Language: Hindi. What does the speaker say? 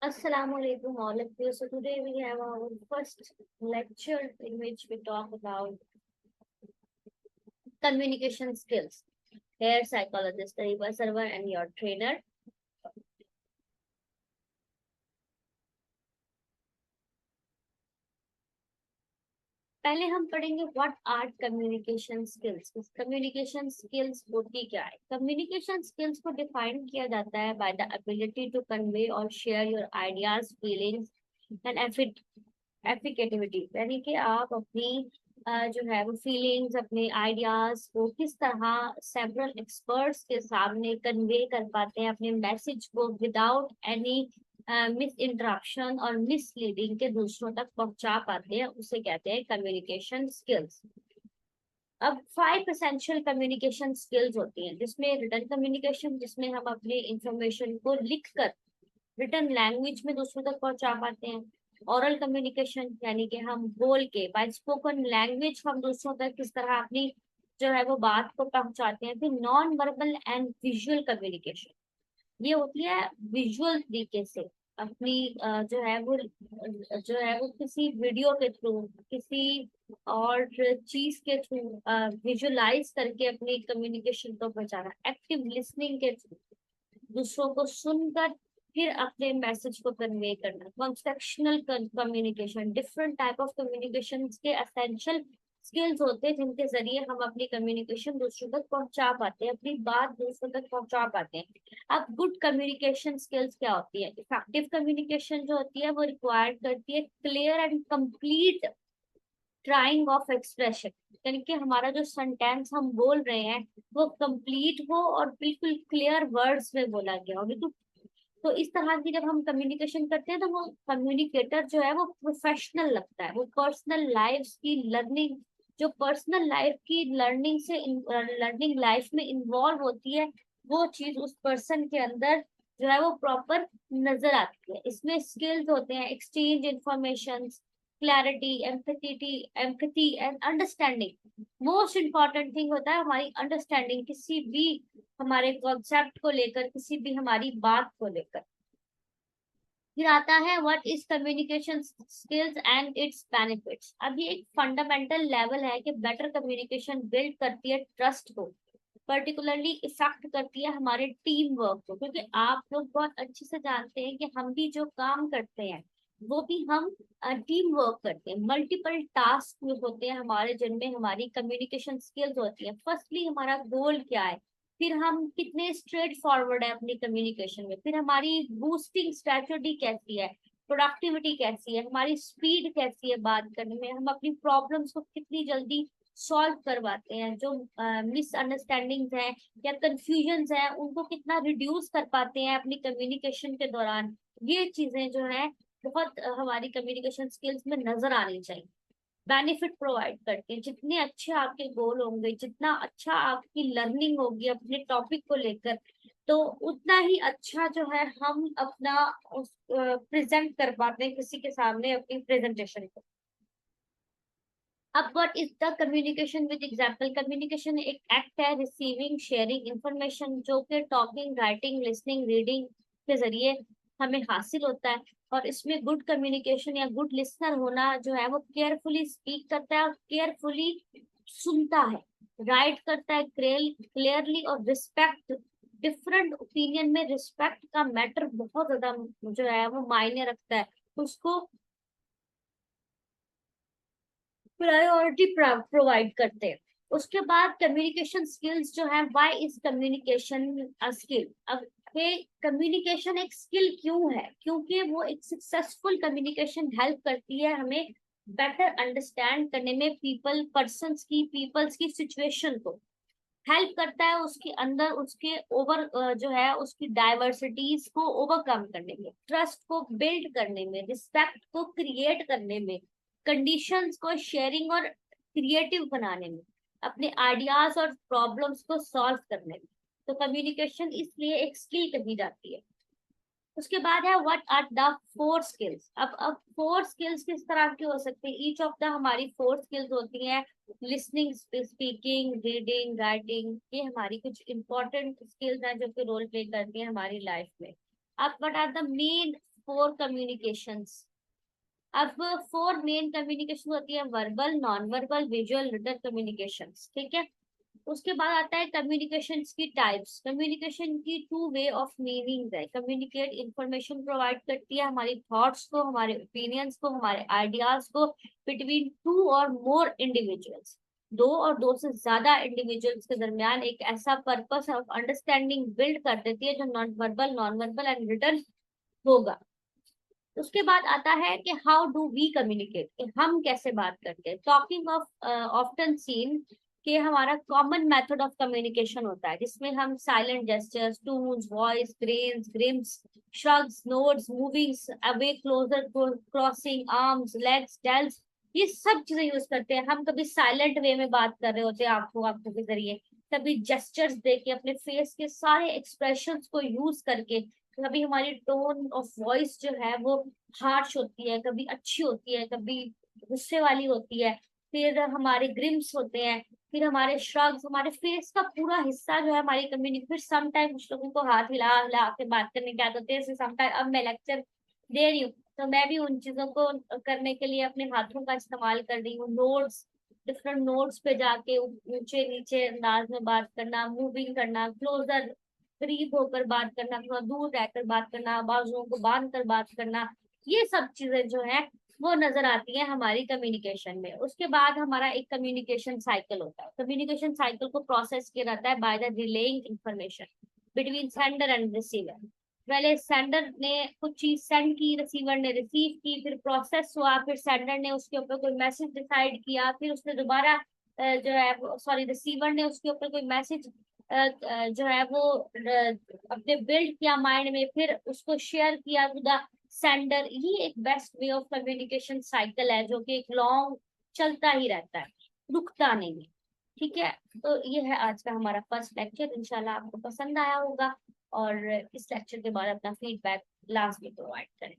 Assalamu alaikum all of you. So today we have our first lecture in which we talk about communication skills. Here psychologist Tariba Sarwar and your trainer. पहले हम पढ़ेंगे what are communication skills. Communication skills होती क्या है? कम्युनिकेशन स्किल्स को डिफाइन किया जाता है by the ability to convey or share your ideas, feelings and effectivity, यानी कि आप अपनी जो है वो फीलिंग्स, अपने आइडियाज को किस तरह सेवरल एक्सपर्ट्स के सामने कन्वे कर पाते हैं, अपने मैसेज को विदाउट एनी मिस इंटरप्शन और मिसलीडिंग के दूसरों तक पहुंचा पाते हैं, उसे कहते हैं कम्युनिकेशन स्किल्स। अब 5 एसेंशियल कम्युनिकेशन स्किल्स होती हैं, जिसमें रिटन कम्युनिकेशन, जिसमें हम अपने इंफॉर्मेशन को लिखकर रिटन लैंग्वेज में दूसरों तक पहुंचा पाते हैं। ओरल कम्युनिकेशन, यानी कि हम बोल के बाय स्पोकन लैंग्वेज हम दूसरों तक किस तरह अपनी जो है वो बात को पहुंचाते हैं। फिर non verbal and visual communication, ये होती है विजुअल तरीके से अपनी जो है वो किसी वीडियो के थ्रू, किसी और चीज के थ्रू विजुअलाइज करके अपनी कम्युनिकेशन को पहुंचाना। एक्टिव लिसनिंग के थ्रू दूसरों को सुनकर फिर अपने मैसेज को कन्वे करना। Contextual communication, different type of communication के एसेंशियल स्किल्स होते हैं जिनके जरिए हम अपनी कम्युनिकेशन दूसरों तक पहुंचा पाते हैं, अपनी बात दूसरों तक पहुंचा पाते हैं। अब गुड कम्युनिकेशन स्किल्स क्या होती है? इफेक्टिव कम्युनिकेशन जो होती है वो रिक्वायर्ड करती है clear and complete trying of expression, यानी कि हमारा जो सेंटेंस हम बोल रहे हैं वो कंप्लीट हो और बिल्कुल क्लियर वर्ड्स में बोला गया हो, बिल्कुल। तो इस तरह की जब हम कम्युनिकेशन करते हैं तो वो कम्युनिकेटर जो है वो प्रोफेशनल लगता है। वो पर्सनल लाइफ की लर्निंग, जो पर्सनल लाइफ की लर्निंग से लर्निंग लाइफ में इन्वॉल्व होती है, वो चीज उस पर्सन के अंदर जो है वो प्रॉपर नजर आती है। इसमें स्किल्स होते हैं exchange information, clarity, empathy and understanding. Most important thing होता है हमारी अंडरस्टैंडिंग, किसी भी हमारे कॉन्सेप्ट को लेकर, किसी भी हमारी बात को लेकर। फिर आता है what is communication skills and it's benefits. अब ये एक फंडामेंटल लेवल है कि बेटर कम्युनिकेशन बिल्ड करती है ट्रस्ट को, पर्टिकुलरली इफेक्ट करती है हमारे टीम वर्क को, क्योंकि आप लोग बहुत अच्छे से जानते हैं कि हम भी जो काम करते हैं वो भी हम टीम वर्क करते हैं। मल्टीपल टास्क होते हैं हमारे, जिनमें हमारी कम्युनिकेशन स्किल्स होती है। फर्स्टली हमारा गोल क्या है, फिर हम कितने स्ट्रेट फॉरवर्ड है अपनी कम्युनिकेशन में, फिर हमारी बूस्टिंग स्ट्रेटजी कैसी है, प्रोडक्टिविटी कैसी है, हमारी स्पीड कैसी है बात करने में, हम अपनी प्रॉब्लम्स को कितनी जल्दी सॉल्व करवाते हैं, जो मिसअंडरस्टैंडिंग्स हैं या कंफ्यूजन्स हैं उनको कितना रिड्यूस कर पाते हैं अपनी कम्युनिकेशन के दौरान। ये चीजें जो है बहुत हमारी कम्युनिकेशन स्किल्स में नजर आनी चाहिए। बेनिफिट प्रोवाइड करते हैं, जितने अच्छे आपके गोल होंगे, जितना अच्छा आपकी लर्निंग होगी अपने टॉपिक को लेकर, तो उतना ही अच्छा जो है हम अपना प्रेजेंट कर पाते हैं किसी के सामने अपनी प्रेजेंटेशन को। अब what is the communication with example. Communication एक एक्ट है रिसीविंग शेयरिंग इंफॉर्मेशन, जो कि टॉकिंग, राइटिंग, लिसनिंग, रीडिंग के जरिए हमें हासिल होता है। और इसमें गुड कम्युनिकेशन या गुड लिसनर होना जो है वो केयरफुली स्पीक करता है और केयरफुली सुनता है, राइट करता है क्लियरली और रिस्पेक्ट। डिफरेंट ओपिनियन में रिस्पेक्ट का मैटर बहुत ज्यादा जो है वो मायने रखता है, उसको प्रायोरिटी प्रोवाइड करते हैं। उसके बाद कम्युनिकेशन स्किल्स जो है, why is communication a skill. अब ये कम्युनिकेशन एक स्किल क्यों है? क्योंकि वो एक सक्सेसफुल कम्युनिकेशन हेल्प करती है हमें बेटर अंडरस्टैंड करने में पीपल्स की सिचुएशन को, हेल्प करता है उसके अंदर उसके जो है उसकी डाइवर्सिटीज को ओवरकम करने में, ट्रस्ट को बिल्ड करने में, रिस्पेक्ट को क्रिएट करने में, कंडीशंस को शेयरिंग और क्रिएटिव बनाने में, अपने आइडियाज और प्रॉब्लम्स को सॉल्व करने में। तो कम्युनिकेशन इसलिए एक स्किल कही जाती है। उसके बाद है व्हाट आर द 4 स्किल्स। अब 4 स्किल्स किस तरह की हो सकती है? ईच ऑफ द हमारी 4 स्किल्स होती हैं लिसनिंग, स्पीकिंग, रीडिंग, राइटिंग। ये हमारी कुछ इंपॉर्टेंट स्किल्स हैं जो कि रोल प्ले करती हैं हमारी लाइफ में। अब what are the main 4 communications. अब 4 मेन कम्युनिकेशन होती है, verbal, non verbal, visual, written communications, ठीक है। उसके बाद आता है कम्युनिकेशन की टाइप्स। कम्युनिकेशन की 2 वे ऑफ मीनिंग है। कम्युनिकेट इंफॉर्मेशन प्रोवाइड करती है हमारी थॉट्स को, हमारे ओपिनियंस को, हमारे आइडियाज को बिटवीन 2 और मोर इंडिविजुअल्स, 2 और 2 से ज्यादा इंडिविजुअल्स के दरमियान एक ऐसा पर्पस ऑफ अंडरस्टैंडिंग बिल्ड कर देती है जो नॉन वर्बल एंड रिटन होगा। उसके बाद आता है कि हाउ डू वी कम्युनिकेट, कि हम कैसे बात करते हैं। टॉकिंग ऑफ ऑफ्टन सीन कि हमारा कॉमन मेथड ऑफ कम्युनिकेशन होता है जिसमें हम silent gestures, tones, voice, grins, grimaces, shrugs, nods, movings, away, closer, crossing arms, legs, tails, ये सब चीजें यूज करते हैं। हम कभी साइलेंट वे में बात कर रहे होते हैं आंखों के जरिए, कभी जेस्चर्स देके, अपने फेस के सारे एक्सप्रेशंस को यूज करके। कभी हमारी टोन ऑफ वॉइस जो है वो हार्श होती है, कभी अच्छी होती है, कभी गुस्से वाली होती है। फिर हमारे ग्रिम्स होते हैं, फिर हमारे श्रग्स, हमारे फेस का पूरा हिस्सा जो है हमारी कम्युनिटी। फिर समटाइम कुछ लोगों को हाथ हिला हिला के बात करने की आदत होती है। समटाइम अब मैं लेक्चर दे रही हूँ तो मैं भी उन चीजों को करने के लिए अपने हाथों का इस्तेमाल कर रही हूँ। नोट्स, डिफरेंट नोट्स पे जाके ऊंचे नीचे अंदाज में बात करना, मूविंग करना, क्लोजर, करीब होकर बात करना, थोड़ा दूर रहकर बात करना, बाजुओं को बांध कर बात करना, ये सब चीजें जो है वो नजर आती है हमारी कम्युनिकेशन में। उसके बाद हमारा एक कम्युनिकेशन साइकिल होता है। कम्युनिकेशन साइकिल को प्रोसेस किया जाता है by the relying information between sender and receiver. पहले सेंडर ने कुछ चीज सेंड की, रिसीवर ने रिसीव की, फिर प्रोसेस हुआ, फिर सेंडर ने उसके ऊपर कोई मैसेज डिसाइड किया, फिर उसने दोबारा जो है सॉरी रिसीवर ने उसके ऊपर कोई मैसेज जो है वो अपने बिल्ड किया माइंड में, फिर उसको शेयर किया टू द सेंडर। ये एक best way of communication cycle है जो कि एक लॉन्ग चलता ही रहता है, रुकता नहीं है। ठीक है, तो ये है आज का हमारा फर्स्ट लेक्चर। इंशाल्लाह आपको पसंद आया होगा और इस लेक्चर के बाद अपना फीडबैक लास्ट में प्रोवाइड करें।